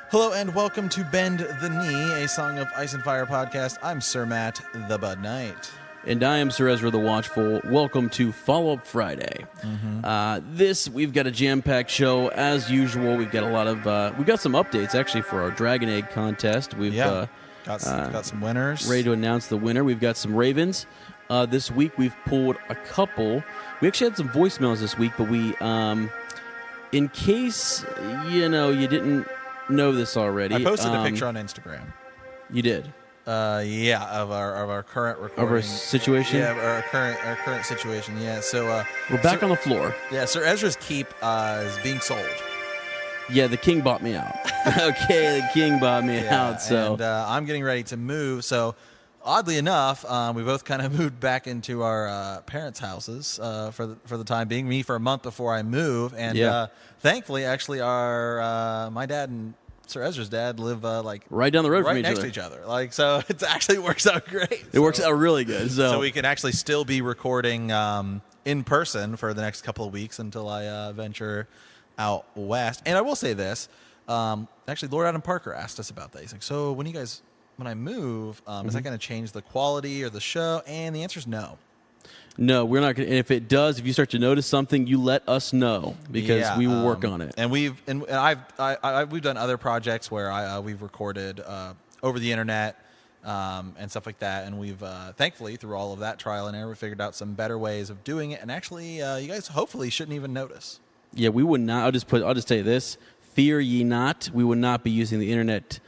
Hello and welcome to Bend the Knee, a Song of Ice and Fire podcast. I'm Sir Matt, the Bud Knight. And I am Sir Ezra the Watchful. Welcome to Follow-Up Friday. We've got a jam-packed show as usual. We've got a lot of, we've got some updates actually for our Dragon Egg contest. We've got some winners. Ready to announce the winner. We've got some Ravens. This week we've pulled a couple. We actually had some voicemails this week, but we, in case, you didn't know this already. I posted a picture on Instagram. You did? Of our current recording. Of our situation? Yeah, our current situation, yeah. So we're back on the floor. Yeah, Sir Ezra's keep is being sold. Yeah, the king bought me out. Okay, the king bought me out. So and I'm getting ready to move. So oddly enough, we both kind of moved back into our parents' houses for the time being. Me for a month before I move, and thankfully, actually, our my dad and Sir Ezra's dad live right down the road from next to each other. So it actually works out great. It works out really good. So we can actually still be recording in person for the next couple of weeks until I venture out west. And I will say this: actually, Lord Adam Parker asked us about that. He's like, "So when I move, is that going to change the quality or the show?" And the answer is no. No, we're not going to. And if it does, if you start to notice something, you let us know because we will work on it. And we've done other projects where we've recorded over the internet and stuff like that. And we've thankfully through all of that trial and error, we figured out some better ways of doing it. And actually, you guys hopefully shouldn't even notice. Yeah, we would not. I'll just tell you this: fear ye not. We would not be using the internet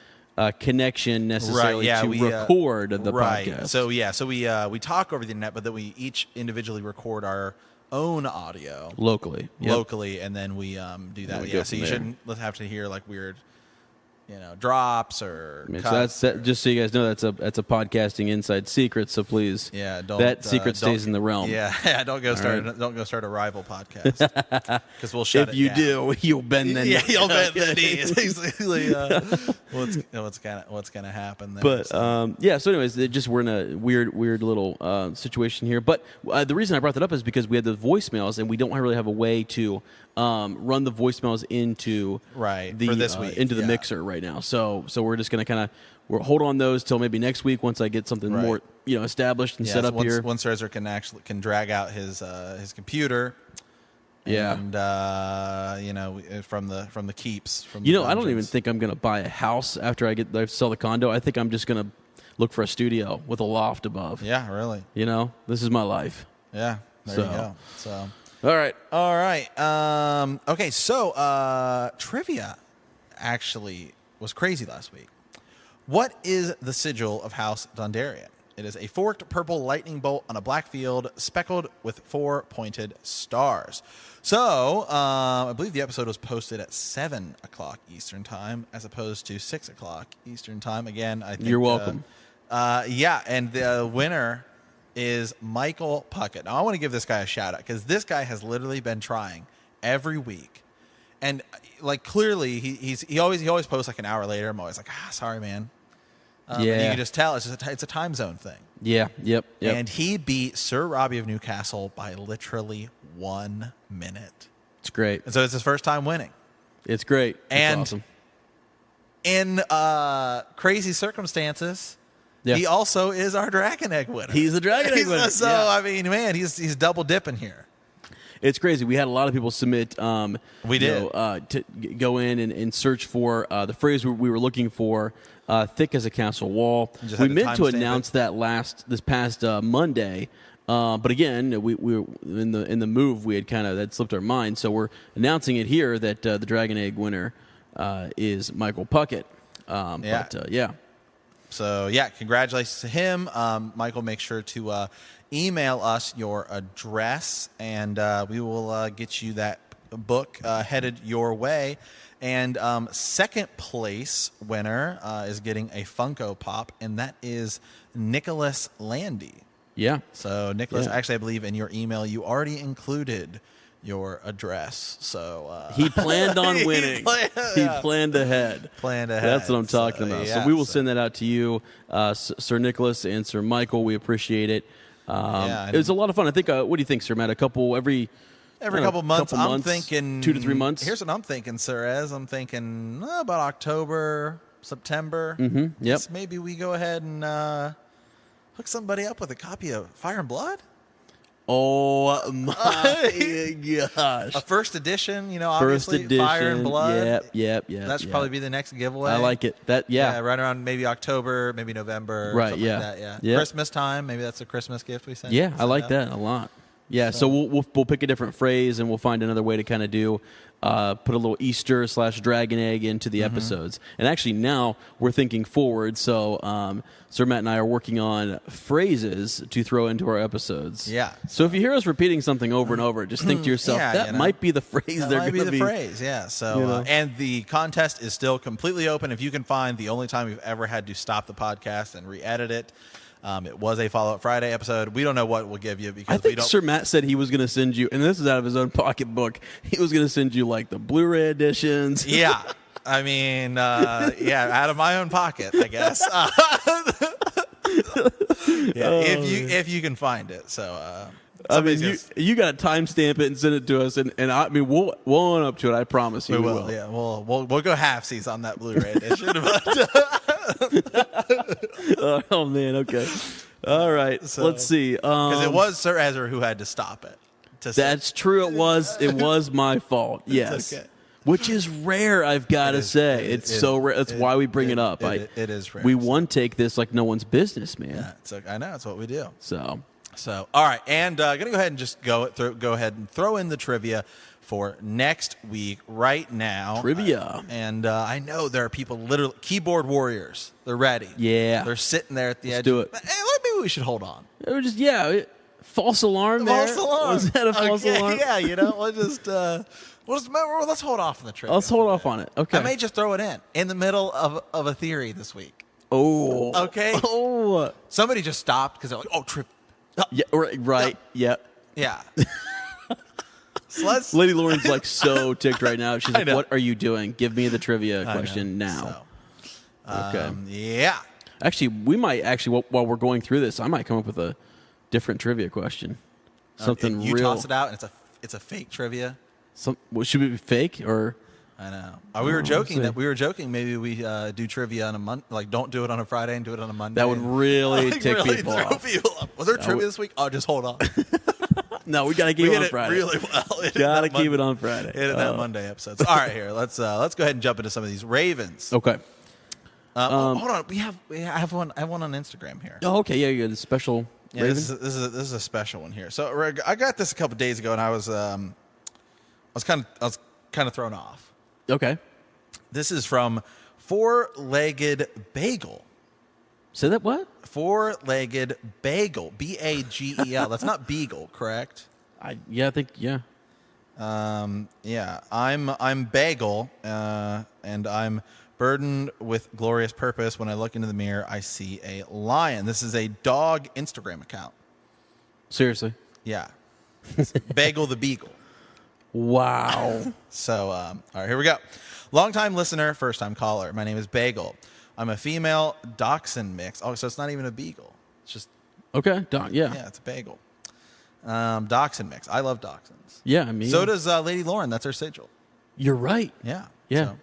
connection necessarily to record the podcast. So we talk over the internet, but then we each individually record our own audio locally, and then we do that. So you shouldn't have to hear like weird, drops or cuts. So just so you guys know, that's a podcasting inside secret. So please, that secret stays in the realm. Don't go start a rival podcast because we'll shut it down. If you do, you'll bend the knee. Yeah, you'll bend the knee. It's basically what's gonna happen there. But so anyways, we're in a weird little situation here. But the reason I brought that up is because we had the voicemails, and we don't really have a way to run the voicemails into for this week into the mixer right now. So we're just going to hold on those till maybe next week once I get something more established and set up here. Once Ezra can drag out his computer. And from the keeps. I don't even think I'm going to buy a house after I sell the condo. I think I'm just going to look for a studio with a loft above. Yeah, really. This is my life. Yeah, there you go. So. All right. Okay, so trivia actually was crazy last week. What is the sigil of House Dondarrion? It is a forked purple lightning bolt on a black field speckled with 4 pointed stars. So I believe the episode was posted at 7 o'clock Eastern time as opposed to 6 o'clock Eastern time. Again, I think... You're welcome. And the winner is Michael Puckett. Now, I want to give this guy a shout-out because this guy has literally been trying every week. And, clearly, he always posts, an hour later. I'm always like, sorry, man. And you can just tell it's a time zone thing. Yeah, yep. And he beat Sir Robbie of Newcastle by literally 1 minute. It's great. And so it's his first time winning. It's great. And awesome. In crazy circumstances... Yeah. He also is our Dragon Egg winner. He's the Dragon Egg winner. So, I mean, man, he's double dipping here. It's crazy. We had a lot of people submit to go in and search for the phrase we were looking for, thick as a castle wall. We meant to announce that this past Monday. But again, we were in the move, we had that slipped our mind. So we're announcing it here that the Dragon Egg winner is Michael Puckett. So, congratulations to him. Michael, make sure to email us your address, and we will get you that book headed your way. And second place winner is getting a Funko Pop, and that is Nicholas Landy. Yeah. So, Nicholas, actually, I believe in your email you already included your address. So he planned on winning. He planned ahead. That's what I'm talking about. So we will send that out to you, Sir Nicholas and Sir Michael. We appreciate it. It was a lot of fun. I think. What do you think, Sir Matt? A couple every Every couple months. Couple I'm months, thinking 2 to 3 months. Here's what I'm thinking, Sirez. I'm thinking about October, September. Mm-hmm. Yep. Maybe we go ahead and hook somebody up with a copy of Fire and Blood. Oh my gosh! A first edition, First obviously edition. Fire and Blood. Yep. That should probably be the next giveaway. I like it. Yeah, right around maybe October, maybe November. Right. Something Yeah. like that, Yep. Christmas time. Maybe that's a Christmas gift we send. Yeah, I like that a lot. Yeah, so we'll pick a different phrase and we'll find another way to kind of do put a little Easter / dragon egg into the episodes. And actually now we're thinking forward. So Sir Matt and I are working on phrases to throw into our episodes. Yeah. So if you hear us repeating something over and over, just think to yourself, that might be the phrase that they're might going to be be. the phrase, yeah. So and the contest is still completely open. If you can find the only time we've ever had to stop the podcast and re-edit it. It was a Follow-Up Friday episode. We don't know what we'll give you because I think Sir Matt said he was going to send you, and this is out of his own pocketbook, he was going to send you like the Blu-ray editions. Yeah. I mean, out of my own pocket, I guess. If you can find it. So I mean, you got to timestamp it and send it to us, and I mean, we'll own up to it. I promise you. We will. Yeah, we'll go halfsies on that Blu-ray edition. Oh man, okay, all right. So, let's see. Because it was Sir Ezra who had to stop it. That's true. It was my fault. Yes. Okay. Which is rare, I've got to say. It's so rare. That's why we bring it up. It is rare. We one take this like no one's business, man. Yeah, I know. It's what we do. So all right. And going to go ahead and just go ahead and throw in the trivia for next week right now. Trivia. I know there are people literally, keyboard warriors. They're ready. Yeah. They're sitting there at the edge. Do it. Hey, maybe we should hold on. Or just, false alarm there. False alarm. Was that a false alarm? Yeah, we'll just... let's hold off on the trivia. Let's hold off on it. Okay. I may just throw it in the middle of a theory this week. Oh. Okay. Oh. Somebody just stopped because they're like, oh, trip. Yeah. Right. Yep. Yeah. So Lady Lauren's like so ticked right now. She's like, "What are you doing? Give me the trivia question now." Okay. Yeah. Actually, we might while we're going through this, I might come up with a different trivia question. Something you real. toss it out, and it's a fake trivia. Should it be fake or? I know. We were joking. Maybe we do trivia on a Monday. Like, don't do it on a Friday and do it on a Monday. That would really tick people off. Was there trivia this week? Oh, just hold on. No, we got to keep it on Friday. Really well. Got to keep it on Friday. Hit that Monday episode. All right, here. Let's go ahead and jump into some of these Ravens. Okay. Hold on. I have one on Instagram here. Oh, okay. Yeah, you got a special. Yeah, Raven? this is a special one here. So I got this a couple days ago, and I was kind of thrown off. Okay. This is from Four-Legged Bagel. Say that what? Four-Legged Bagel. Bagel. That's not beagle, correct? I think. Yeah. I'm Bagel, and I'm burdened with glorious purpose. When I look into the mirror, I see a lion. This is a dog Instagram account. Seriously? Yeah. It's Bagel the Beagle. Wow. So, all right, here we go. Longtime listener, first-time caller. My name is Bagel. I'm a female dachshund mix. Oh, so it's not even a beagle. It's just... Okay. Yeah. Yeah, it's a bagel. Dachshund mix. I love dachshunds. Yeah, I mean... So does Lady Lauren. That's her sigil. You're right. Yeah. Yeah. So,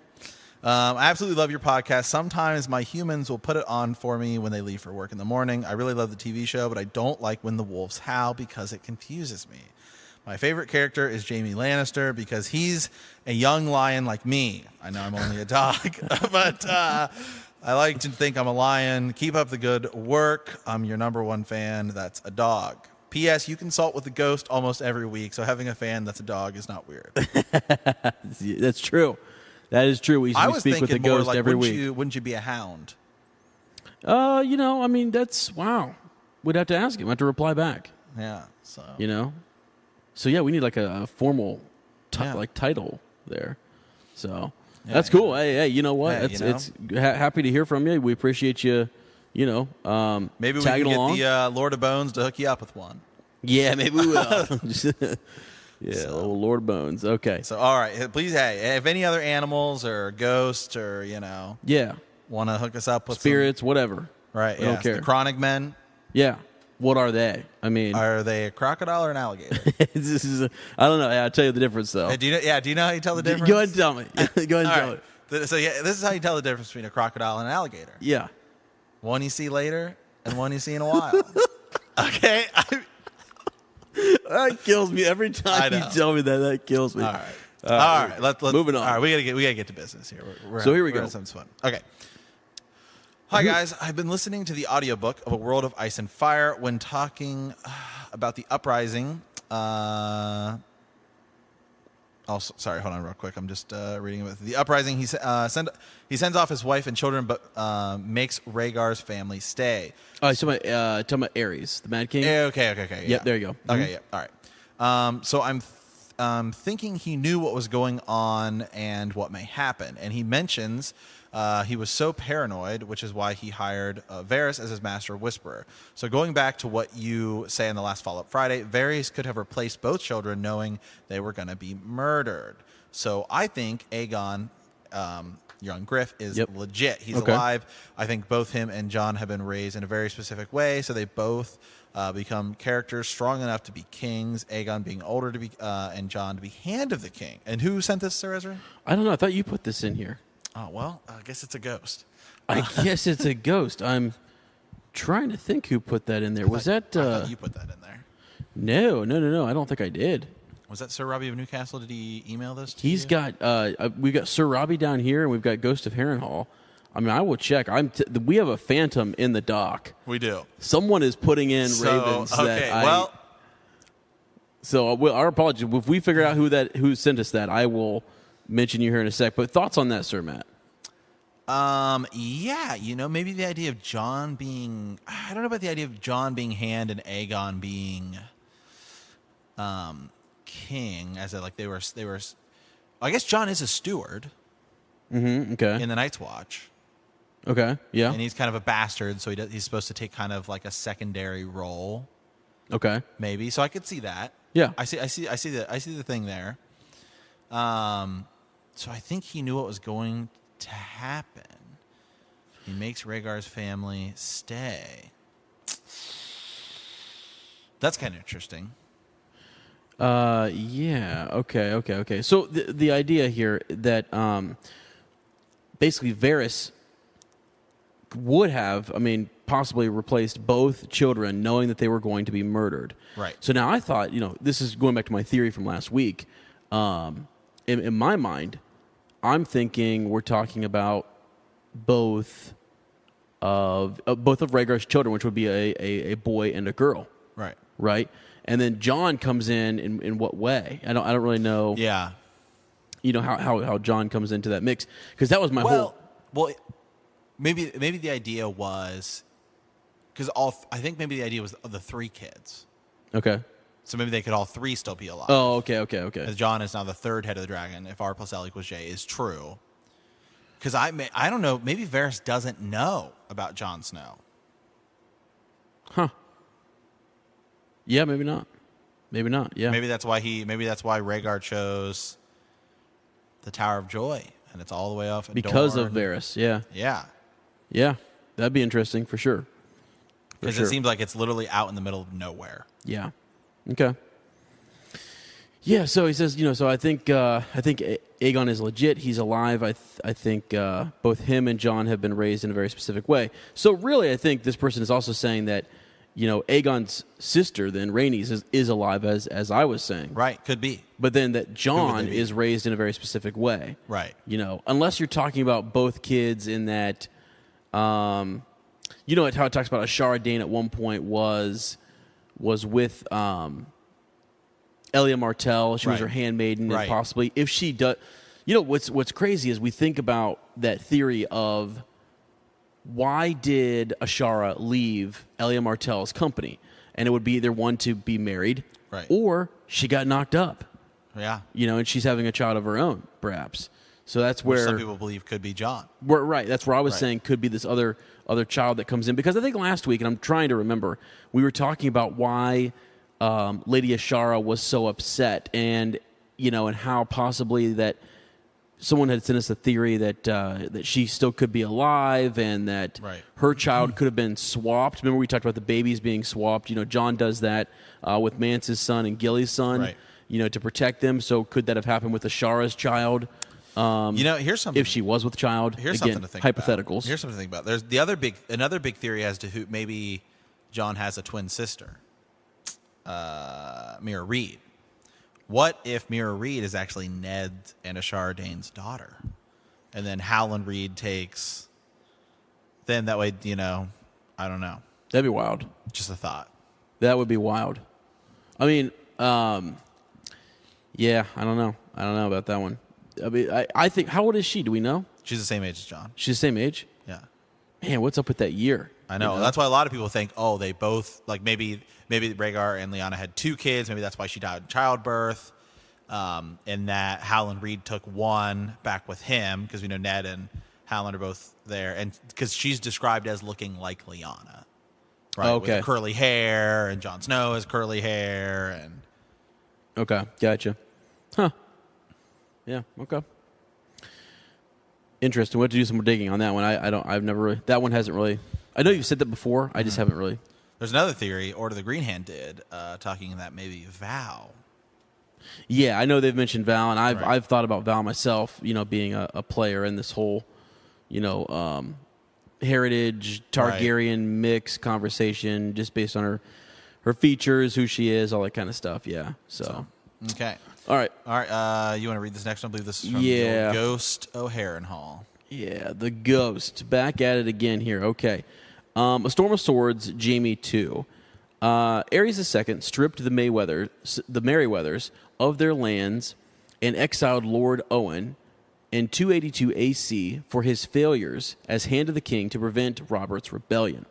I absolutely love your podcast. Sometimes my humans will put it on for me when they leave for work in the morning. I really love the TV show, but I don't like when the wolves howl because it confuses me. My favorite character is Jaime Lannister because he's a young lion like me. I know I'm only a dog, but I like to think I'm a lion. Keep up the good work. I'm your number one fan. That's a dog. P.S. You consult with the ghost almost every week, so having a fan that's a dog is not weird. That's true. That is true. We speak with the ghost every week. Wouldn't you be a hound? I mean, that's wow. We'd have to ask him. I'd have to reply back. Yeah. So So yeah, we need like a formal title there. So that's cool. Hey, you know what? It's happy to hear from you. We appreciate you. Maybe we can get the Lord of Bones to hook you up with one. Yeah, maybe we will. Little Lord of Bones. Okay. So all right, please, hey, if any other animals or ghosts or want to hook us up with spirits, whatever. Right. I don't care. The Chronic Men. Yeah. What are they? I mean, are they a crocodile or an alligator? I don't know. I'll tell you the difference, though. Hey, do you know how you tell the difference? Go ahead and tell me. Go ahead and tell me. So this is how you tell the difference between a crocodile and an alligator. Yeah. One you see later and one you see in a while. Okay? That kills me every time you tell me that. That kills me. All right. Let's moving on. All right, we gotta get to business here. So here we go. We're having some fun. Okay. Hi guys, I've been listening to the audiobook of A World of Ice and Fire when talking about the uprising. Sorry, hold on real quick. I'm just reading it. The uprising, he sends off his wife and children, but makes Rhaegar's family stay. Oh, you're talking about Aerys, the Mad King? Okay. Yep, Yeah. there you go. Okay, yeah, all right. So I'm thinking he knew what was going on and what may happen. And he mentions he was so paranoid, which is why he hired Varys as his master whisperer. So going back to what you say in the last Follow-Up Friday, Varys could have replaced both children knowing they were going to be murdered. So I think Aegon, young Griff, is legit. He's alive. I think both him and Jon have been raised in a very specific way, so they both become characters strong enough to be kings, Aegon being older to be, and Jon to be Hand of the King. And who sent this, Sir Ezra? I don't know. I thought you put this in here. Oh, well, I guess it's a ghost. I guess it's a ghost. I'm trying to think who put that in there. I thought you put that in there. No. I don't think I did. Was that Sir Robbie of Newcastle? Did he email this to He's you? got, we've got Sir Robbie down here, and we've got Ghost of Harrenhal. I mean, I will check. We have a phantom in the dock. We do. Someone is putting in ravens. So our apologies. If we figure out who sent us that, I will mention you here in a sec. But thoughts on that, Sir Matt? Yeah, maybe the idea of Jon being, I don't know about the idea of Jon being Hand and Aegon being king, as they were I guess Jon is a steward. Okay. In the Night's Watch. Okay. Yeah. And he's kind of a bastard, so he's supposed to take kind of like a secondary role. Okay. Maybe. So I could see that. Yeah. I see the thing there. So I think he knew what was going to happen. He makes Rhaegar's family stay. That's kind of interesting. Yeah. Okay. So the idea here that basically Varys would have, possibly replaced both children knowing that they were going to be murdered. Right. So now I thought, this is going back to my theory from last week. In my mind, I'm thinking we're talking about both of Rhaegar's children, which would be a boy and a girl. Right. Right. And then Jon comes in what way? I don't really know. Yeah. How Jon comes into that mix, because that was my whole. Well, maybe the idea was because I think maybe the idea was of the three kids. Okay. So maybe they could all three still be alive. Oh, okay. Because Jon is now the third head of the dragon. If R plus L equals J is true. Because I don't know. Maybe Varys doesn't know about Jon Snow. Huh. Yeah, maybe not. Yeah. Maybe that's why Rhaegar chose the Tower of Joy, and it's all the way off. Because of Varys. Yeah. Yeah. Yeah. That'd be interesting for sure. Because it seems like it's literally out in the middle of nowhere. Yeah. Okay. Yeah. So he says, so I think Aegon is legit. He's alive. I think both him and Jon have been raised in a very specific way. So really, I think this person is also saying that, Aegon's sister, then Rhaenys, is alive, as I was saying. Right, could be. But then that Jon is raised in a very specific way. Right. Unless you're talking about both kids in that, how it talks about Ashara Dayne at one point was with Elia Martell. She was her handmaiden, and possibly if she does. What's crazy is we think about that theory of, why did Ashara leave Elia Martell's company? And it would be either one, to be married, or she got knocked up. Yeah. And she's having a child of her own, perhaps. So that's where some people believe could be Jon. Right. That's where I was saying could be this other child that comes in. Because I think last week, and I'm trying to remember, we were talking about why Lady Ashara was so upset, and and how possibly that someone had sent us a theory that she still could be alive and that her child could have been swapped. Remember we talked about the babies being swapped. Jon does that with Mance's son and Gilly's son, to protect them. So could that have happened with Ashara's child? Here's something. If she was with child, here's again, something to think hypotheticals. About. Here's something to think about. There's another big theory as to who maybe Jon has a twin sister, Mira Reed. What if Mira Reed is actually Ned and Ashara Dayne's daughter, and then Howland Reed takes? Then that way, I don't know. That'd be wild. Just a thought. That would be wild. I mean, yeah, I don't know. I don't know about that one. I mean, I think, how old is she? Do we know? She's the same age as Jon. She's the same age? Yeah. Man, what's up with that year? I know. That's why a lot of people think, they both, like maybe Rhaegar and Lyanna had 2 kids. Maybe that's why she died in childbirth. And that Howland Reed took one back with him because we know Ned and Howland are both there. And because she's described as looking like Lyanna. Right? Okay. With curly hair, and Jon Snow has curly hair. And okay, gotcha. Huh. Yeah, okay. Interesting. We'll have to do some more digging on that one. I've never really, that one hasn't really, I know you've said that before, I just haven't really. There's another theory, Order the Green Hand did, talking that maybe Val. Yeah, I know they've mentioned Val, and I've thought about Val myself, being a player in this whole, heritage, Targaryen mix conversation, just based on her features, who she is, all that kind of stuff, yeah. So. Okay. All right. You want to read this next one? I believe this is from the Ghost O'Harrenhal. Yeah, the Ghost. Back at it again here. Okay. A Storm of Swords, Jaime 2. Aerys II stripped the Merryweathers of their lands and exiled Lord Owen in 282 AC for his failures as Hand of the King to prevent Robert's rebellion.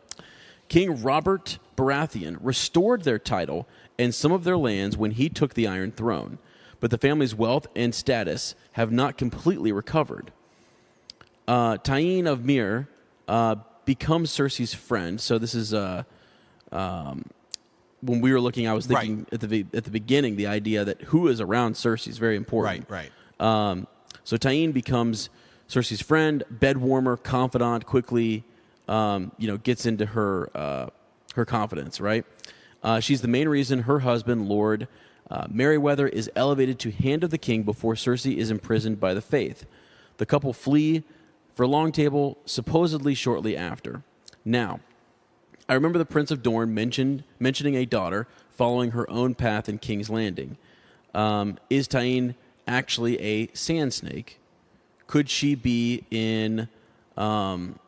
King Robert Baratheon restored their title and some of their lands when he took the Iron Throne, but the family's wealth and status have not completely recovered. Tyene of Myr becomes Cersei's friend. So this is when we were looking, I was thinking at the beginning, the idea that who is around Cersei is very important. Right. So Tyene becomes Cersei's friend, bed warmer, confidant, quickly gets into her confidence, right? She's the main reason her husband, Lord Merryweather, is elevated to Hand of the King before Cersei is imprisoned by the Faith. The couple flee for Long Table supposedly shortly after. Now, I remember the Prince of Dorne mentioning a daughter following her own path in King's Landing. Is Tyene actually a sand snake? Could she be in, allegiance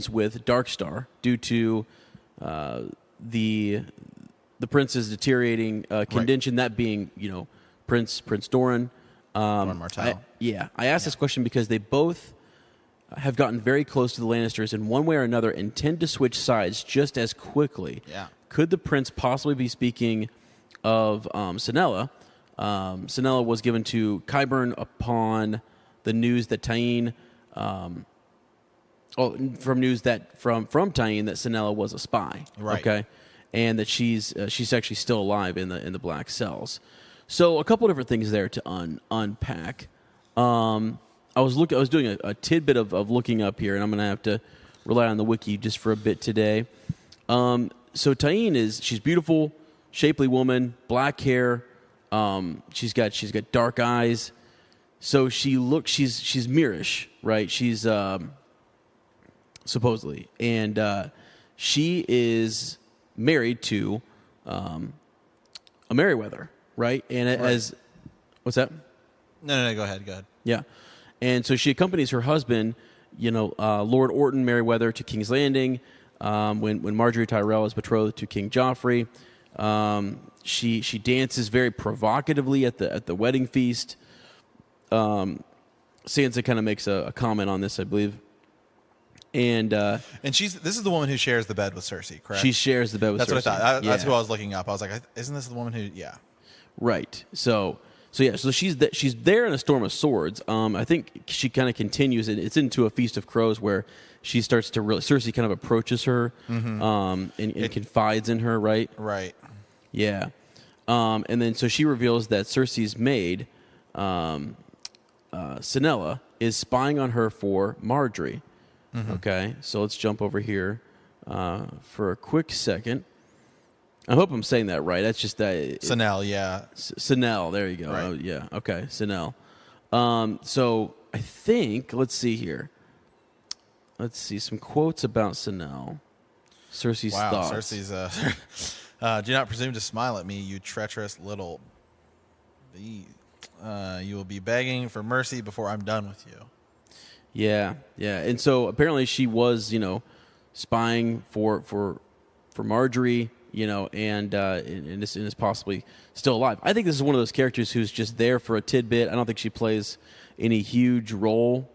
with Darkstar due to the prince's deteriorating condition? That being, Prince Doran. Elia Martell. I asked this question because they both have gotten very close to the Lannisters in one way or another and tend to switch sides just as quickly. Yeah. Could the prince possibly be speaking of Sanella? Sanella was given to Qyburn upon the news that Tyene, from Tyene that Sanella was a spy. Right. Okay, and that she's actually still alive in the Black Cells. So a couple different things there to unpack. I was doing a tidbit of looking up here, and I'm going to have to rely on the wiki just for a bit today. So Tyene she's beautiful, shapely woman, black hair. She's got dark eyes. So she's Myrish, right? She's supposedly, and she is married to a Merryweather, right? And as what's that? No, go ahead. Yeah. And so she accompanies her husband, Lord Orton Merryweather, to King's Landing when Marjorie Tyrell is betrothed to King Joffrey. She dances very provocatively at the wedding feast. Sansa kind of makes a comment on this, I believe. And this is the woman who shares the bed with Cersei, correct? She shares the bed with Cersei. That's what I thought. That's who I was looking up. I was like, isn't this the woman who? Yeah. Right. So she's there in A Storm of Swords. I think she kind of continues, and it's into A Feast of Crows where she starts to Cersei kind of approaches her and confides in her, right? Right. Yeah. And then so she reveals that Cersei's maid, Sanella is spying on her for Marjorie. Mm-hmm. Okay, so let's jump over here for a quick second. I hope I'm saying that right. That's just that. Sanel, yeah. Sanel, there you go. Right. Oh, yeah, okay, Sanel. So I think, let's see here. Let's see some quotes about Sanel. Cersei's thoughts. Wow, Cersei's, do not presume to smile at me, you treacherous little bee. You will be begging for mercy before I'm done with you. Yeah. And so apparently she was, spying for Marjorie, and is possibly still alive. I think this is one of those characters who's just there for a tidbit. I don't think she plays any huge role,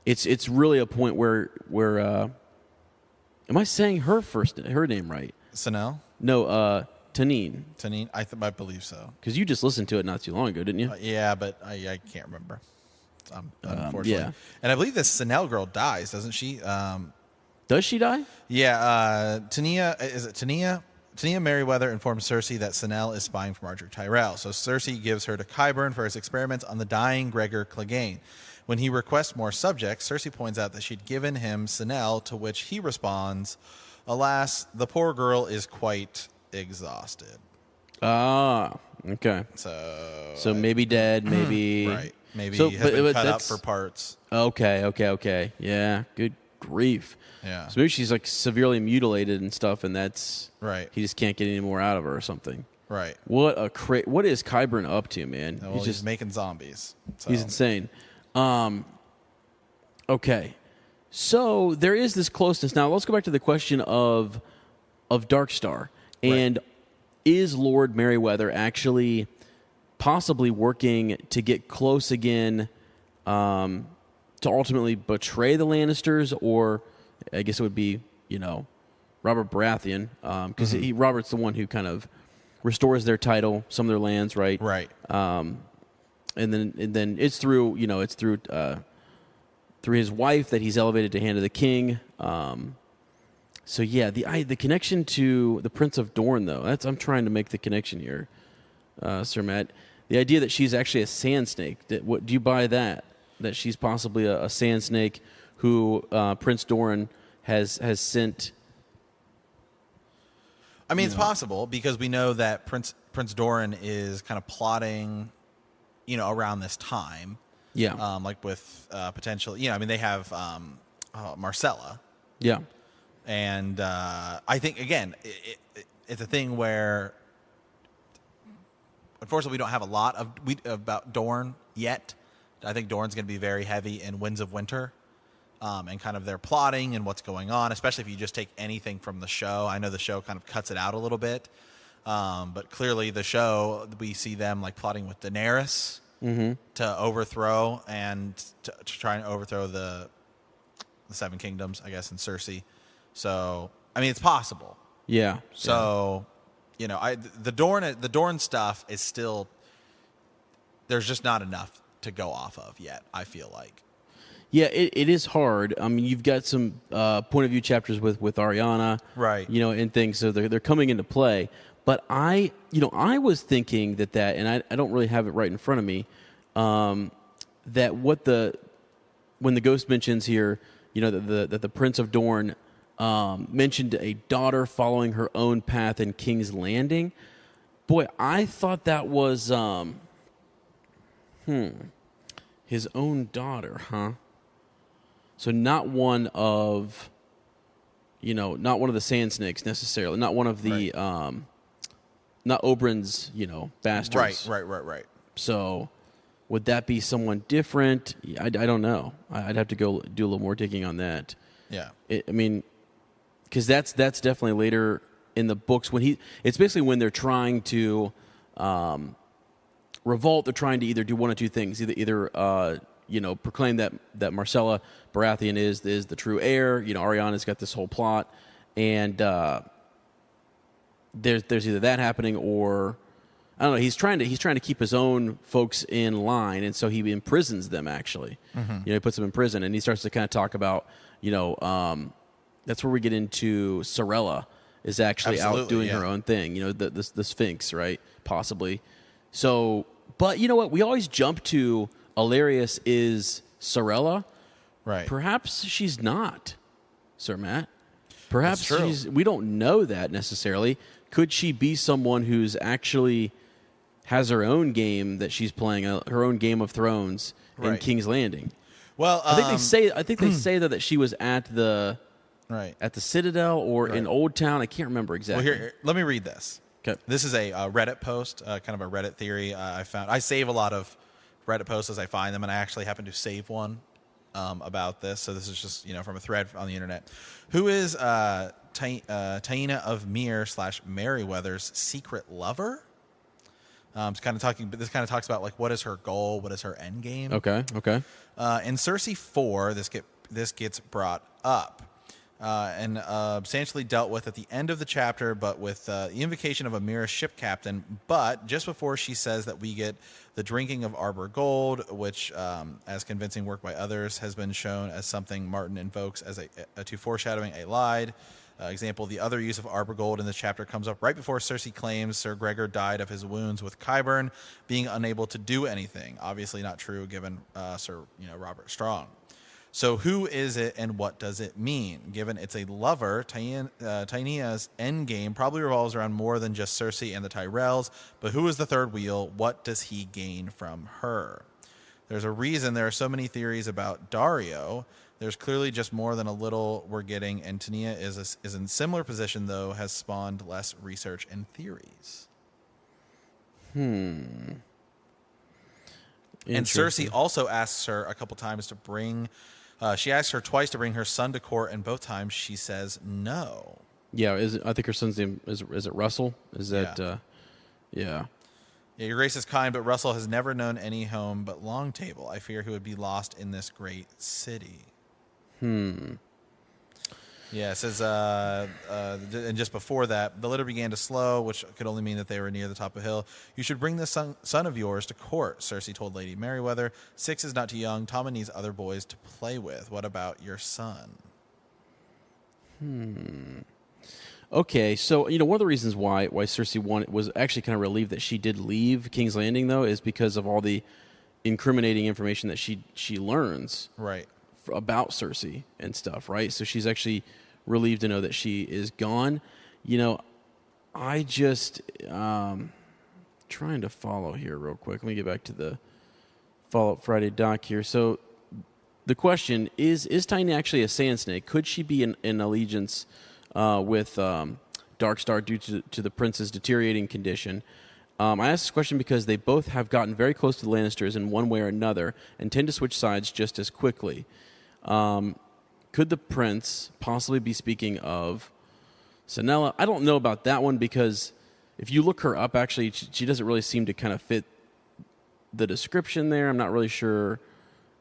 It's really a point where am I saying her name right? Sanel? No, Tanine. Tanine? I believe so. Because you just listened to it not too long ago, didn't you? Yeah, but I can't remember. Unfortunately. Yeah. And I believe this Sanel girl dies, doesn't she? Does she die? Yeah. Tania, is it Tania? Tania Merryweather informs Cersei that Sanel is spying for Marjorie Tyrell. So Cersei gives her to Qyburn for his experiments on the dying Gregor Clegane. When he requests more subjects, Cersei points out that she'd given him Sanel, to which he responds, "Alas, the poor girl is quite exhausted." Ah, okay. So maybe dead, maybe... Right. Maybe has been cut up for parts. Okay. Yeah, good grief. Yeah. So maybe she's like severely mutilated and stuff, and that's... Right. He just can't get any more out of her or something. Right. What is Qyburn up to, man? Well, he's making zombies. So. He's insane. Okay. So there is this closeness. Now let's go back to the question of Darkstar. And is Lord Merryweather actually possibly working to get close again, to ultimately betray the Lannisters? Or I guess it would be, Robert Baratheon, because Robert's the one who kind of restores their title, some of their lands, right? Right. And then it's through through his wife that he's elevated to Hand of the King. So yeah, the connection to the Prince of Dorne, though, I'm trying to make the connection here, Sir Matt. The idea that she's actually a sand snake. Do you buy that? That she's possibly a sand snake who Prince Doran has sent. I mean, it's possible because we know that Prince Doran is kind of plotting, around this time. Yeah. Like with potential, they have Marcella. Yeah. And I think, again, it's a thing where, unfortunately, we don't have a lot about Dorne yet. I think Dorne's going to be very heavy in Winds of Winter and kind of their plotting and what's going on, especially if you just take anything from the show. I know the show kind of cuts it out a little bit. But clearly the show, we see them like plotting with Daenerys to overthrow and to try and overthrow the Seven Kingdoms, I guess, and Cersei. So, I mean, it's possible. Yeah. So, the Dorne stuff is still, there's just not enough to go off of yet, I feel like. Yeah, it is hard. I mean, you've got some point of view chapters with Ariana, right? And things, so they're coming into play. But I was thinking that, and I don't really have it right in front of me, that when the ghost mentions here, that the Prince of Dorne mentioned a daughter following her own path in King's Landing. Boy, I thought that was his own daughter, huh? So not one of the Sand Snakes necessarily, not one of the not Oberyn's, bastards. Right. So would that be someone different? I don't know. I'd have to go do a little more digging on that. Yeah. Because that's definitely later in the books it's basically when they're trying to revolt. They're trying to either do one of two things: either proclaim that Marcella Baratheon is the true heir. Ariana's got this whole plot, and there's either that happening, or I don't know. He's trying to keep his own folks in line, and so he imprisons them. Actually, he puts them in prison, and he starts to kind of talk about that's where we get into Sorella is actually out doing her own thing. The Sphinx, right? Possibly. So but you know what? We always jump to Illyrius is Sorella. Right. Perhaps she's not, Sir Matt. Perhaps we don't know that necessarily. Could she be someone who's actually has her own game that she's playing, her own Game of Thrones in King's Landing? Well, I think they say that she was at the Citadel or in Old Town. I can't remember exactly. Well, here, let me read this. Okay. This is a Reddit post, kind of a Reddit theory I found. I save a lot of Reddit posts as I find them, and I actually happen to save one about this. So this is just from a thread on the internet. Who is Taina of Mere / Merryweather's secret lover? It's kind of talking, but this kind of talks about like what is her goal, what is her end game. Okay. In Cersei 4, this gets brought up. And substantially dealt with at the end of the chapter, but with the invocation of Amira's ship captain. But just before she says that we get the drinking of Arbor Gold, which, as convincing work by others, has been shown as something Martin invokes as to foreshadowing a lie. Example, the other use of Arbor Gold in this chapter comes up right before Cersei claims Sir Gregor died of his wounds with Qyburn, being unable to do anything. Obviously not true given Sir Robert Strong. So who is it and what does it mean? Given it's a lover, Tainia's endgame probably revolves around more than just Cersei and the Tyrells, but who is the third wheel? What does he gain from her? There's a reason there are so many theories about Daario. There's clearly just more than a little we're getting, and Tania is in similar position, though, has spawned less research and theories. And Cersei also asks her a couple times to bring... she asks her twice to bring her son to court, and both times she says no. Yeah, I think her son's name is it Russell? Is that yeah. Yeah, your grace is kind, but Russell has never known any home but Long Table. I fear he would be lost in this great city. Yeah, it says, and just before that, the litter began to slow, which could only mean that they were near the top of a hill. You should bring this son of yours to court, Cersei told Lady Merryweather. 6 is not too young. Tommen needs other boys to play with. What about your son? Okay, so one of the reasons why Cersei was actually kind of relieved that she did leave King's Landing, though, is because of all the incriminating information that she learns. Right. About Cersei and stuff, right? So she's actually relieved to know that she is gone. I just trying to follow here real quick. Let me get back to the Follow-Up Friday doc here. So the question is Tiny actually a sand snake? Could she be in allegiance with Darkstar due to the prince's deteriorating condition? I ask this question because they both have gotten very close to the Lannisters in one way or another and tend to switch sides just as quickly. Could the prince possibly be speaking of Sanella? I don't know about that one because if you look her up, actually, she doesn't really seem to kind of fit the description there. I'm not really sure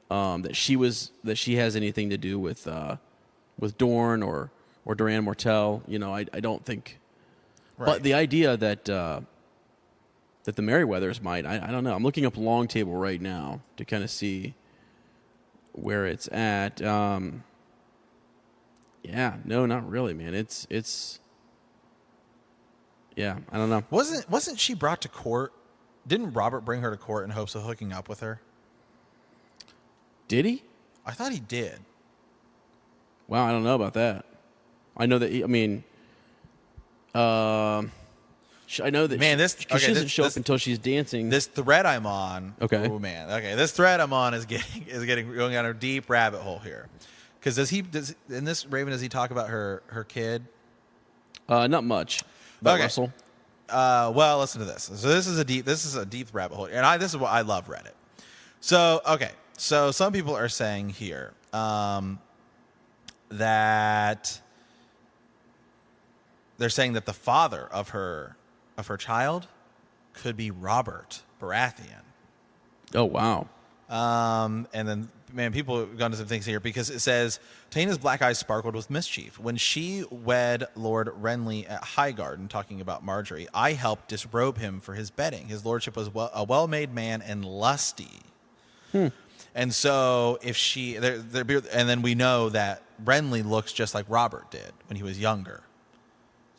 that she has anything to do with Dorne or Doran Martell. I don't think. Right. But the idea that the Merryweathers might, I don't know. I'm looking up Long Table right now to kind of see where it's at. Yeah, no, not really, man. It's yeah, I don't know. Wasn't she brought to court? Didn't Robert bring her to court in hopes of hooking up with her? Did he? I thought he did. Wow, I don't know about that. I know that I know that she doesn't show up until she's dancing. This thread I'm on. Okay. Oh man. Okay. This thread I'm on is going down a deep rabbit hole here. Because does in this Raven, does he talk about her kid? Not much. About Russell. Well, listen to this. So this is a deep rabbit hole, and this is what I love Reddit. So okay. So some people are saying here that they're saying that the father of her child could be Robert Baratheon. Oh, wow. And then, man, people have gone to some things here because it says, Taina's black eyes sparkled with mischief. When she wed Lord Renly at Highgarden, talking about Marjorie, I helped disrobe him for his bedding. His lordship was a well-made man and lusty. And so if and then we know that Renly looks just like Robert did when he was younger.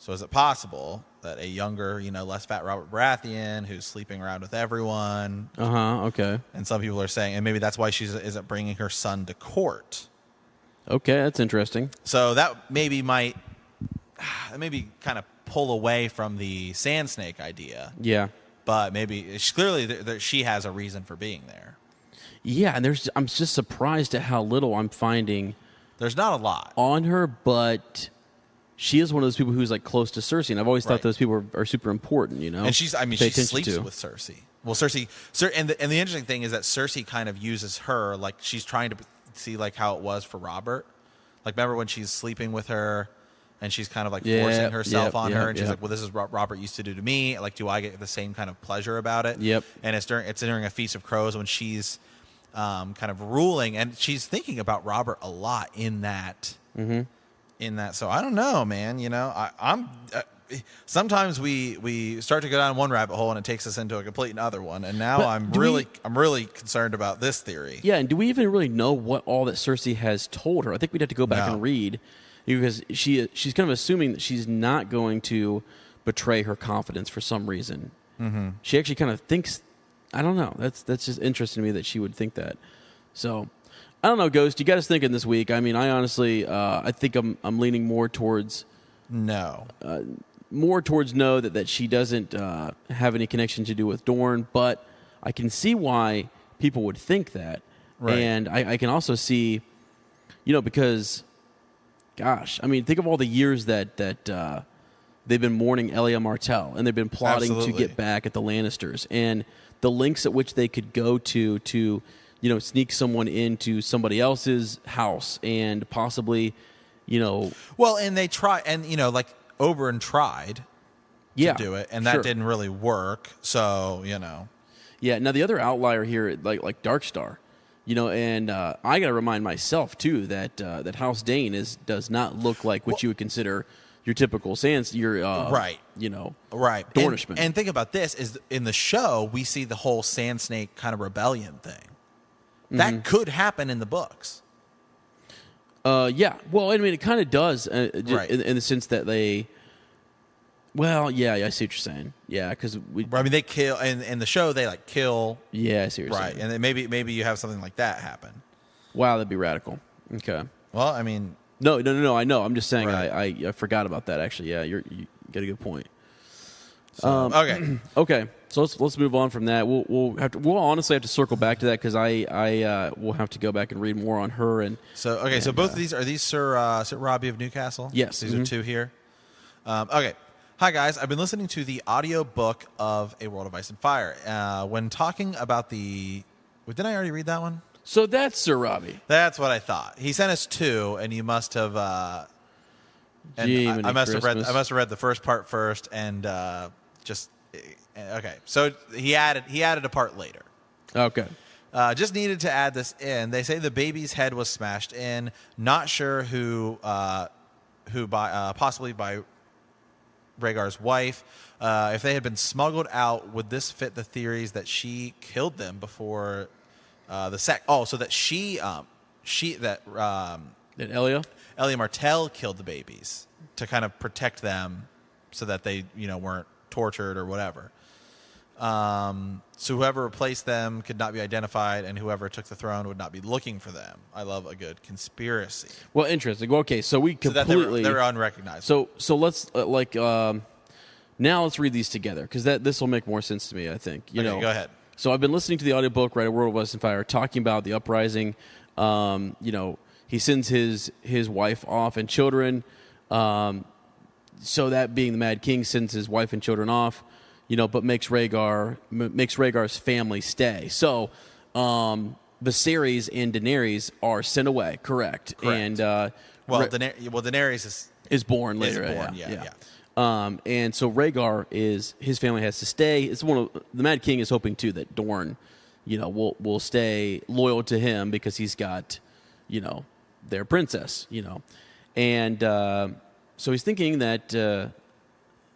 So is it possible that a younger, less fat Robert Baratheon who's sleeping around with everyone? Okay. And some people are saying, and maybe that's why she isn't bringing her son to court. Okay, that's interesting. So that maybe kind of pull away from the Sand Snake idea. Yeah. But maybe clearly she has a reason for being there. Yeah, and I'm just surprised at how little I'm finding. There's not a lot on her, but she is one of those people who's like close to Cersei, and I've always thought those people are super important, And she sleeps with Cersei. Well, and the interesting thing is that Cersei kind of uses her, like she's trying to see like how it was for Robert. Like remember when she's sleeping with her, and she's kind of like forcing herself on her, and she's like, "Well, this is what Robert used to do to me. Like, do I get the same kind of pleasure about it?" Yep. And it's during a Feast of Crows when she's kind of ruling, and she's thinking about Robert a lot in that. Mm-hmm. In that, so I don't know, man. I'm sometimes we start to go down one rabbit hole and it takes us into a complete another one. And now I'm really concerned about this theory. Yeah, and do we even really know what all that Cersei has told her? I think we'd have to go back and read, because she's kind of assuming that she's not going to betray her confidence for some reason. Mm-hmm. She actually kind of thinks, I don't know. That's just interesting to me that she would think that. So I don't know, Ghost. You got us thinking this week. I mean, I honestly, I think I'm leaning more towards no. That she doesn't have any connection to do with Dorne, but I can see why people would think that. Right. And I can also see, because, gosh, I mean, think of all the years that they've been mourning Elia Martell, and they've been plotting to get back at the Lannisters, and the lengths at which they could go to sneak someone into somebody else's house and possibly, Well, and they try, and like Oberyn tried to do it, and that didn't really work. So Yeah. Now the other outlier here, like Darkstar, and I got to remind myself too that House Dayne does not look like what you would consider your typical right. Dornishman. And think about this: is in the show we see the whole Sand Snake kind of rebellion thing. That could happen in the books. Yeah. Well, I mean, it kind of does, in the sense that they. Well, yeah, I see what you're saying. Yeah, because they kill in the show. They kill. Yeah, I see what you're saying. Right, and then maybe you have something like that happen. Wow, that'd be radical. Okay. Well, I mean, no. I know. I'm just saying. Right. I forgot about that. Actually, yeah, you got a good point. So, okay. Okay. So let's move on from that. We'll honestly have to circle back to that, because I will have to go back and read more on her and. So okay. So both of these are these Sir Robbie of Newcastle? Yes. These are two here. Okay. Hi guys. I've been listening to the audio book of A World of Ice and Fire. When talking about didn't I already read that one? So that's Sir Robbie. That's what I thought. He sent us two, and you must have. I must have read the first part first, and just. Okay, so he added a part later. Okay. Just needed to add this in. They say the baby's head was smashed in. Not sure who possibly by Rhaegar's wife. If they had been smuggled out, would this fit the theories that she killed them before the sex? Oh, so that that Elia Martell killed the babies to kind of protect them, so that they weren't tortured or whatever. So whoever replaced them could not be identified, and whoever took the throne would not be looking for them. I love a good conspiracy. Well, interesting. Well, okay, so we completely they're unrecognizable. So let's now let's read these together, because this will make more sense to me, I think. Go ahead. So I've been listening to the audiobook, right, A World of Ice and Fire, talking about the uprising. He sends his wife off and children. So that being the Mad King sends his wife and children off, but makes Rhaegar's family stay. So Viserys and Daenerys are sent away, correct? And Daenerys is born later. Yeah. And so Rhaegar his family has to stay. It's the Mad King is hoping too that Dorne, will stay loyal to him, because he's got, their princess, and so he's thinking that.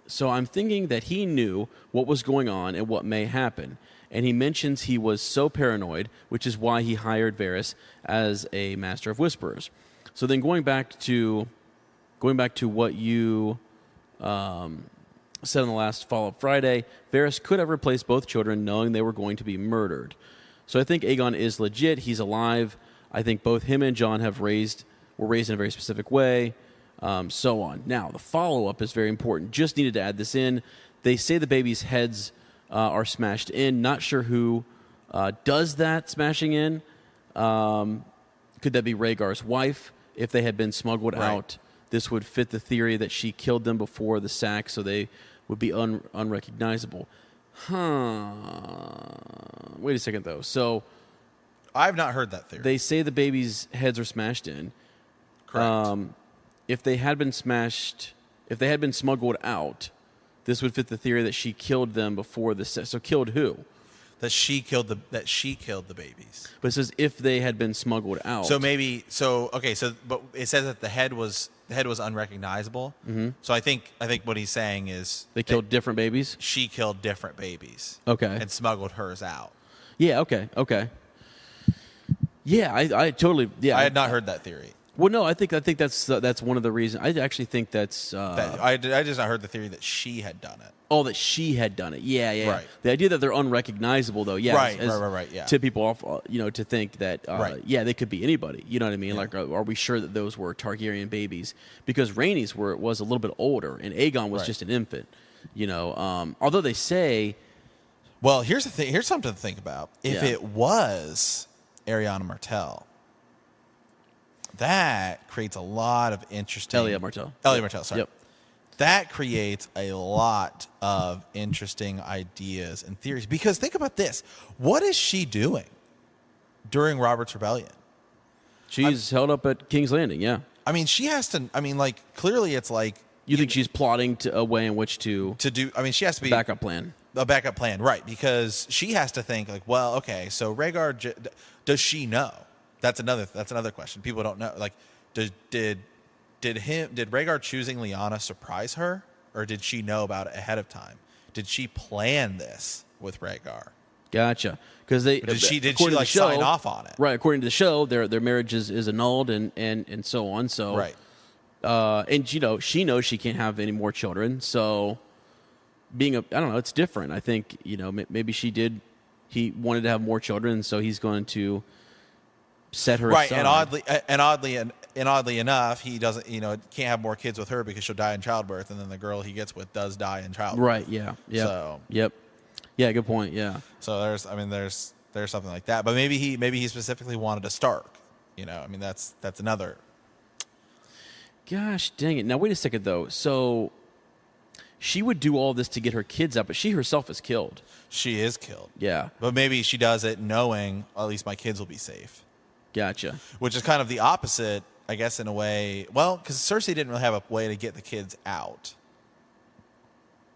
So I'm thinking that he knew what was going on and what may happen. And he mentions he was so paranoid, which is why he hired Varys as a master of whisperers. So then going back to what you said on the last follow-up Friday, Varys could have replaced both children knowing they were going to be murdered. So I think Aegon is legit. He's alive. I think both him and Jon were raised in a very specific way, so on. Now, the follow-up is very important. Just needed to add this in. They say the babies' heads are smashed in. Not sure who does that smashing in. Could that be Rhaegar's wife? If they had been smuggled out, this would fit the theory that she killed them before the sack, so they would be unrecognizable. Wait a second, though. So I've not heard that theory. They say the babies' heads are smashed in. Correct. If they had been smuggled out, this would fit the theory that she killed them before the sack. So killed who? That she killed the babies. But it says if they had been smuggled out. But it says that the head was unrecognizable. Mm-hmm. So I think what he's saying is they killed different babies. She killed different babies. Okay. And smuggled hers out. Yeah. Okay. Yeah, I totally. Yeah, I had not heard that theory. Well, no, I think that's one of the reasons. I actually think that's. I just not heard the theory that she had done it. Oh, that she had done it. Yeah. Right. The idea that they're unrecognizable, though, yeah, right. Yeah. Tip people off, to think that, they could be anybody. You know what I mean? Yeah. Like, are we sure that those were Targaryen babies? Because Rhaenys was a little bit older, and Aegon was just an infant. Although they say. Well, here's the thing. Here's something to think about. If it was Elia Martell, that creates a lot of interesting. Elia Martell, sorry. Yep. That creates a lot of interesting ideas and theories. Because think about this. What is she doing during Robert's Rebellion? She's held up at King's Landing, yeah. I mean, she has to, clearly it's like. You think she's plotting a way in which to do, she has to be. Backup plan. A backup plan, right. Because she has to think like, well, okay, so Rhaegar, does she know? That's another question. People don't know. Like, did Rhaegar choosing Lyanna surprise her, or did she know about it ahead of time? Did she plan this with Rhaegar? Gotcha. Because did she sign off on it? Right. According to the show, their marriage is annulled and so on. So right. And she knows she can't have any more children. So I don't know. It's different. I think maybe she did. He wanted to have more children, so he's going to set her aside. And oddly enough, he doesn't, can't have more kids with her because she'll die in childbirth, and then the girl he gets with does die in childbirth. Right. Yeah. So. Yep. Yeah. Good point. Yeah. So there's something like that, but maybe he specifically wanted a Stark. That's another. Gosh dang it! Now wait a second though. So she would do all this to get her kids out, but she herself is killed. She is killed. Yeah. But maybe she does it knowing at least my kids will be safe. Gotcha. Which is kind of the opposite, I guess, in a way. Well, because Cersei didn't really have a way to get the kids out.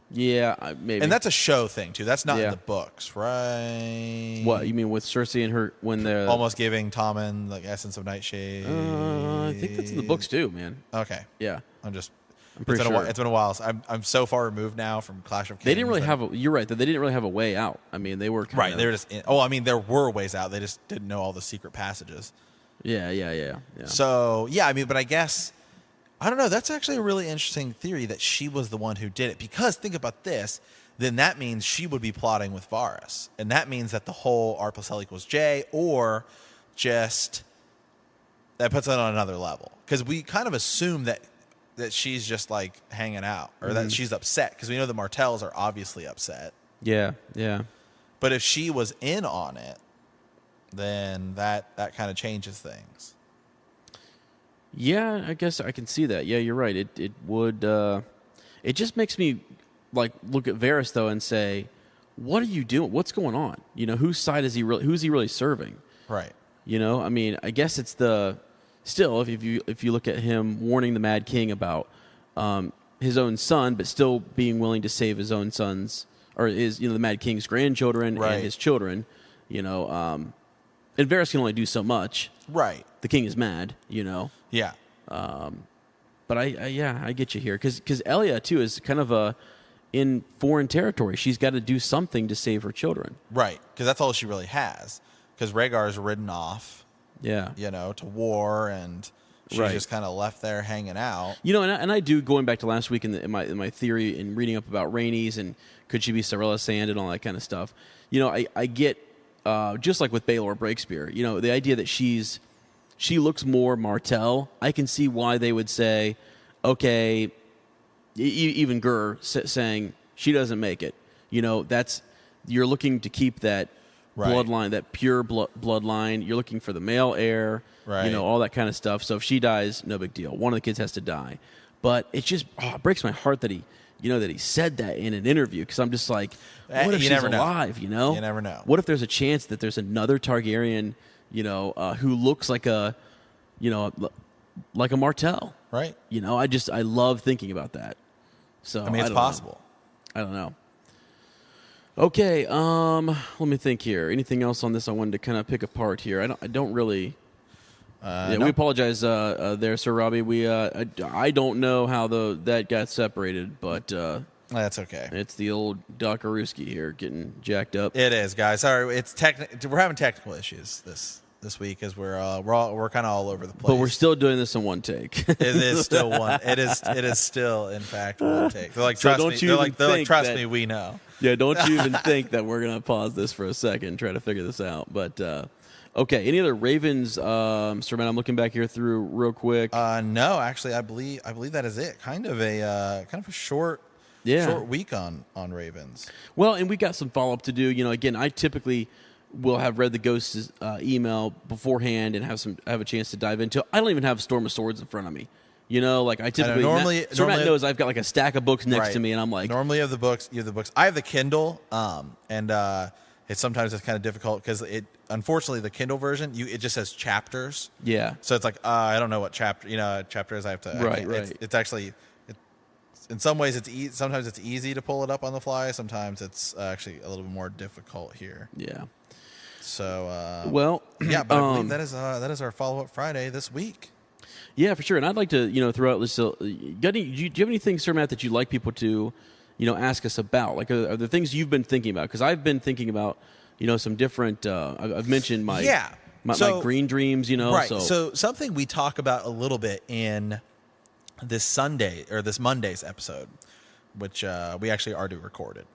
Yeah, maybe. And that's a show thing, too. That's not in the books, right? What, you mean with Cersei and her when they're... Almost giving Tommen the essence of Nightshade? I think that's in the books, too, man. Okay. Yeah. I'm pretty sure. It's been a while. So I'm so far removed now from Clash of Kings. They didn't really have you're right. They didn't really have a way out. I mean, they were kind of... They were just... there were ways out. They just didn't know all the secret passages. Yeah. So, but I guess... I don't know. That's actually a really interesting theory that she was the one who did it. Because think about this. Then that means she would be plotting with Varys. And that means that the whole R plus L equals J, or just... That puts it on another level. Because we kind of assume that she's just like hanging out, or that she's upset, because we know the Martells are obviously upset. Yeah. But if she was in on it, then that kind of changes things. Yeah, I guess I can see that. Yeah, you're right. It would. It just makes me like look at Varys though and say, "What are you doing? What's going on? Whose side is he really? Who's he really serving?" Right. I mean, I guess it's the. Still, if you look at him warning the Mad King about his own son, but still being willing to save his own sons, or the Mad King's grandchildren and his children, and Varys can only do so much. Right. The king is mad, Yeah. But I get you here because Elia too is kind of in foreign territory. She's got to do something to save her children. Right. Because that's all she really has. Because Rhaegar's ridden off. Yeah. To war, and She's just kind of left there hanging out. And I do, going back to last week in my theory and reading up about Rhaenys and could she be Sarella Sand and all that kind of stuff. I get, just like with Baelor Breakspear, the idea that she looks more Martell. I can see why they would say, okay, even Gur saying she doesn't make it. You're looking to keep that bloodline, that pure bloodline. You're looking for the male heir, all that kind of stuff. So if she dies, no big deal. One of the kids has to die. But it just it breaks my heart that he said that in an interview, because I'm just like, what if she's alive? You never know. What if there's a chance that there's another Targaryen, who looks like a Martell? Right. I love thinking about that. So it's possible. I don't know. Okay, let me think here. Anything else on this I wanted to kind of pick apart here? I don't really. No. We apologize there, Sir Robbie. I don't know how that got separated, but that's okay. It's the old Dockeruski here getting jacked up. It is, guys. Sorry, we're having technical issues this week as we're kind of all over the place. But we're still doing this in one take. It is still one. It is still, in fact, one take. They're like, trust me. They're like, trust me, we know. Yeah, don't you even think that we're gonna pause this for a second, try to figure this out. But okay, any other Ravens, Sir Matt? I'm looking back here through real quick. No, actually, I believe that is it. Kind of a short week on Ravens. Well, and we got some follow up to do. Again, I typically will have read the Ghost's email beforehand and have a chance to dive into. I don't even have Storm of Swords in front of me. I typically normally Matt knows I've got like a stack of books next to me, and I'm like, normally you have the books. I have the Kindle, and it's sometimes kind of difficult because unfortunately the Kindle version it just says chapters. Yeah. So it's like I don't know what chapter chapter is. I have to. Right. It's actually. In some ways, sometimes it's easy to pull it up on the fly. Sometimes it's actually a little bit more difficult here. Yeah. So well, yeah, but I believe that is our follow-up Friday this week. Yeah, for sure. And I'd like to throw out this. Do you have anything, Sir Matt, that you'd like people to ask us about? Like, are there things you've been thinking about? Because I've been thinking about some different. I've mentioned my green dreams. Right. So something we talk about a little bit in this Sunday or this Monday's episode, which we actually already recorded.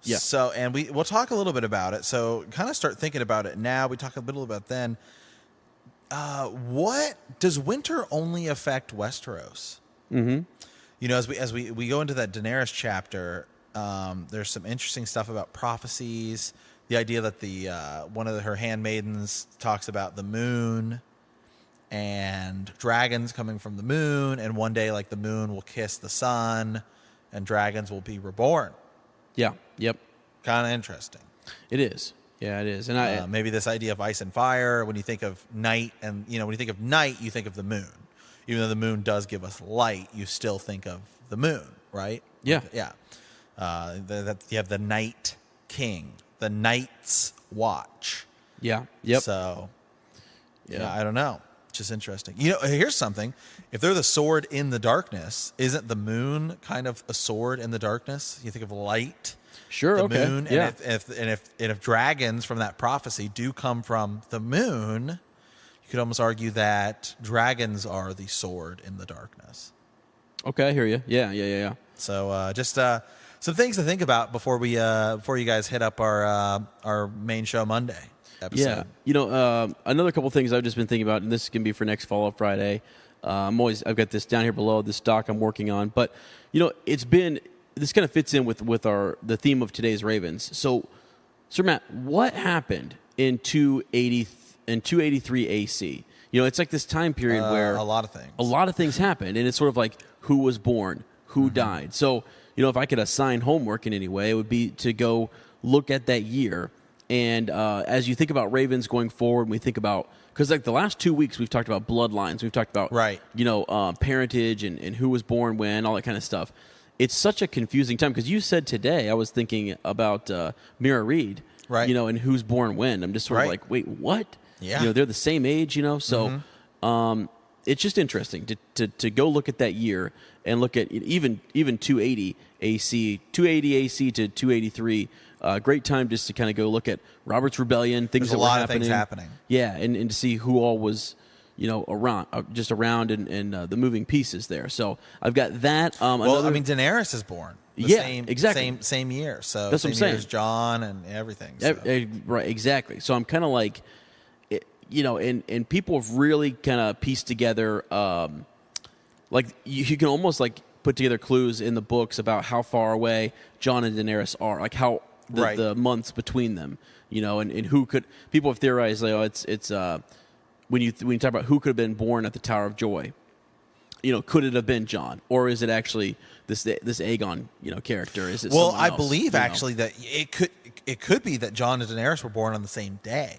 Yeah. So, and we'll talk a little bit about it. So kind of start thinking about it now. We talk a little about then. What does winter only affect Westeros? Mm-hmm. As we go into that Daenerys chapter, there's some interesting stuff about prophecies. The idea that one of her handmaidens talks about the moon and dragons coming from the moon, and one day like the moon will kiss the sun, and dragons will be reborn. Yeah. Yep. Kind of interesting. It is. Yeah, it is. And maybe this idea of ice and fire, when you think of night, and when you think of night, you think of the moon. Even though the moon does give us light, you still think of the moon, right? Yeah. Yeah. You have the Night King, the Night's Watch. Yeah. Yep. So, yeah, I don't know. Just interesting. Here's something. If they're the sword in the darkness, isn't the moon kind of a sword in the darkness? You think of light. Sure. The okay. moon, yeah. And if dragons from that prophecy do come from the moon, you could almost argue that dragons are the sword in the darkness. Okay, I hear you. Yeah. So just some things to think about before you guys hit up our main show Monday episode. Yeah. Another couple things I've just been thinking about, and this can be for next Follow-Up Friday. I've got this down here below, this doc I'm working on, but this kind of fits in with the theme of today's Ravens. So, Sir Matt, what happened in 283 AC? It's like this time period where a lot of things happened, and it's sort of like who was born, who died. So, if I could assign homework in any way, it would be to go look at that year. And as you think about Ravens going forward, we think about, because like the last 2 weeks we've talked about bloodlines, we've talked about parentage and who was born when, all that kind of stuff. It's such a confusing time because you said today, I was thinking about Mira Reed, right? And who's born when. I'm just sort of like, wait, what? Yeah, they're the same age, So it's just interesting to go look at that year and look at even 280 AC to 283. Great time just to kind of go look at Robert's Rebellion, things There's that were happening. There's a lot of things happening. Yeah, and to see who all was around and the moving pieces there. So I've got that. Daenerys is born. Exactly. Same year. So that's what I'm saying. As John and everything. So. Right, exactly. So I'm kind of like, and people have really kind of pieced together, like you can almost like put together clues in the books about how far away John and Daenerys are, like how the months between them, and who could. People have theorized, it's when you talk about who could have been born at the Tower of Joy, could it have been John, or is it actually this Aegon, character? Is it? Well, I believe actually that it could be that John and Daenerys were born on the same day.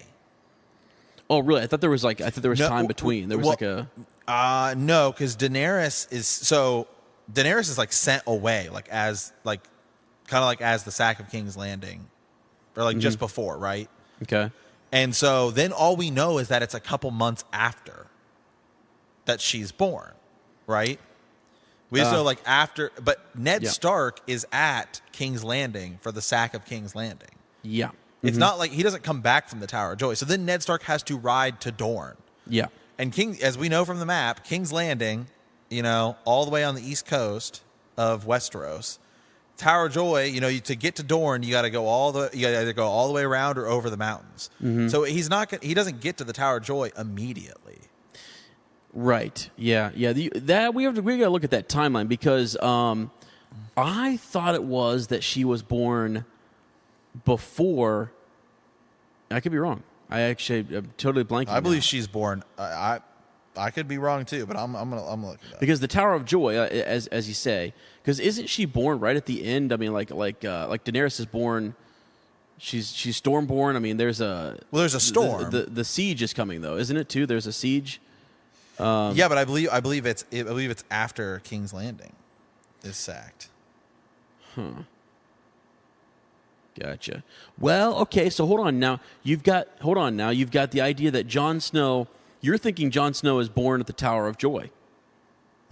Oh, really? I thought there was time between. There was no, because Daenerys is like sent away, as the sack of King's Landing, or just before, right? Okay. And so then all we know is that it's a couple months after that she's born, right? We just know after, but Ned Stark is at King's Landing for the sack of King's Landing. Yeah. It's not like he doesn't come back from the Tower of Joy. So then Ned Stark has to ride to Dorne. Yeah. And as we know from the map, King's Landing, all the way on the east coast of Westeros. Tower of Joy, to get to Dorne, you got to go either go all the way around or over the mountains. Mm-hmm. So he doesn't get to the Tower of Joy immediately. Right. Yeah. Yeah. We got to look at that timeline because I thought it was that she was born before. I could be wrong. I'm totally blanking. I believe she's born. I could be wrong too, but I'm gonna look it up. Because the Tower of Joy, as you say, because isn't she born right at the end? I mean, like Daenerys is born. She's Stormborn. I mean, there's a storm. The siege is coming though, isn't it too? There's a siege. Yeah, but I believe it's after King's Landing is sacked. Huh. Gotcha. Well, okay. So hold on now. You've got the idea that Jon Snow. You're thinking Jon Snow is born at the Tower of Joy.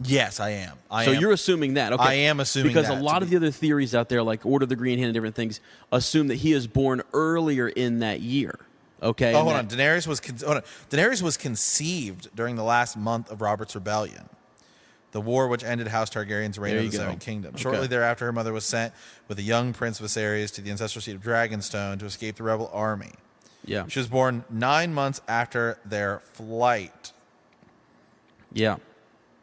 Yes, I am. You're assuming that. Okay. I am assuming because that. Because a lot of the other theories out there, like Order of the Green Hand and different things, assume that he is born earlier in that year. Okay. Oh, hold on. Daenerys was conceived during the last month of Robert's Rebellion, the war which ended House Targaryen's reign of the Seven Kingdoms. Okay. Shortly thereafter, her mother was sent with a young Prince Viserys to the ancestral seat of Dragonstone to escape the rebel army. Yeah. She was born 9 months after their flight. Yeah.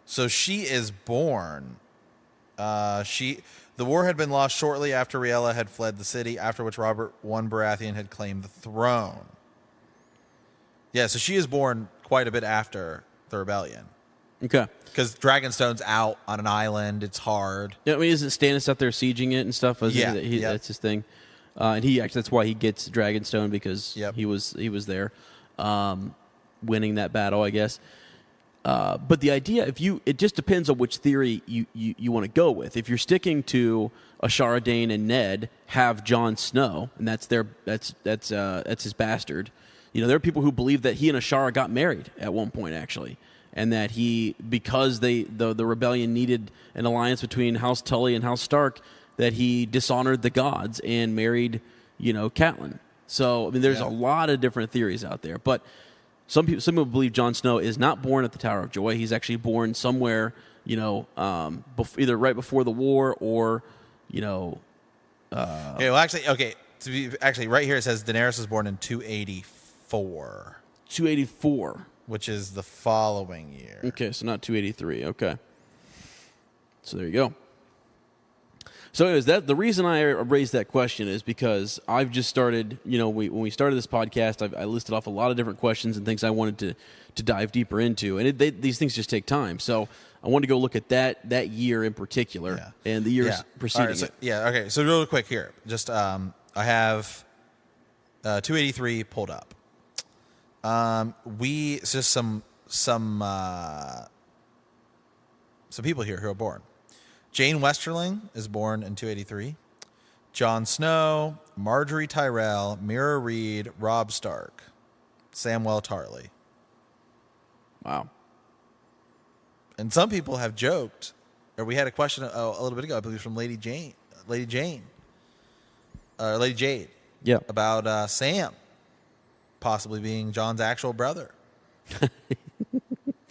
So she is born. The war had been lost shortly after Rhaella had fled the city, after which Robert I Baratheon had claimed the throne. Yeah, so she is born quite a bit after the rebellion. Okay. Because Dragonstone's out on an island. It's hard. Yeah, I mean, isn't Stannis out there sieging it and stuff? That's his thing. And that's why he gets Dragonstone, because he was there, winning that battle, I guess. But the idea, it just depends on which theory you want to go with. If you're sticking to Ashara Dayne and Ned have Jon Snow, and that's his bastard. There are people who believe that he and Ashara got married at one point, actually, and that because the rebellion needed an alliance between House Tully and House Stark, that he dishonored the gods and married, Catelyn. So I mean, there's a lot of different theories out there, but some people believe Jon Snow is not born at the Tower of Joy. He's actually born somewhere, either right before the war or, Actually, right here it says Daenerys was born in 284. 284. Which is the following year. Okay, so not 283. Okay. So there you go. So anyways, the reason I raised that question is because I've just started, when we started this podcast, I listed off a lot of different questions and things I wanted to dive deeper into. And these things just take time. So I wanted to go look at that year in particular and the years preceding it. Okay. So real quick here, just I have 283 pulled up. It's just some people here who are born. Jane Westerling is born in 283. Jon Snow, Marjorie Tyrell, Mira Reed, Robb Stark, Samwell Tarly. Wow. And some people have joked, or we had a question a little bit ago, I believe, from Lady Jade. Yeah. About Sam possibly being Jon's actual brother.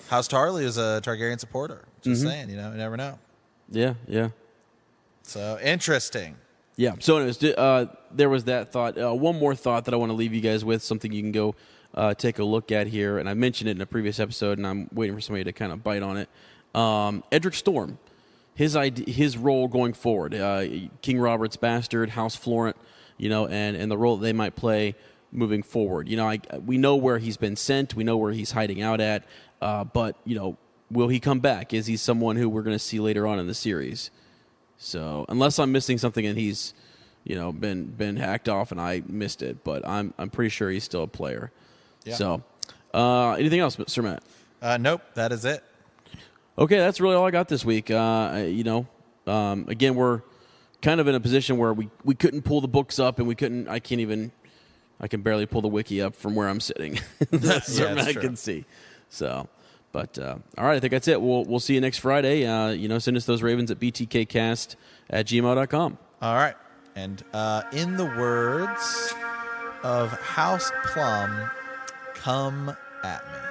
House Tarly is a Targaryen supporter. Just saying, you never know. Yeah, yeah. So interesting. Yeah. So anyways, there was that thought. One more thought that I want to leave you guys with, something you can go take a look at here. And I mentioned it in a previous episode, and I'm waiting for somebody to kind of bite on it. Edric Storm, his role going forward, King Robert's bastard, House Florent, and the role that they might play moving forward. We know where he's been sent. We know where he's hiding out at. But, will he come back? Is he someone who we're going to see later on in the series? So unless I'm missing something and he's, been hacked off and I missed it, but I'm pretty sure he's still a player. Yeah. So anything else, Sir Matt? Nope, that is it. Okay, that's really all I got this week. Again, we're kind of in a position where we couldn't pull the books up and I can barely pull the wiki up from where I'm sitting. That's Sir Matt can see. So, but all right, I think that's it. We'll see you next Friday. Send us those Ravens at btkcast@gmail.com. All right, and in the words of House Plum, come at me.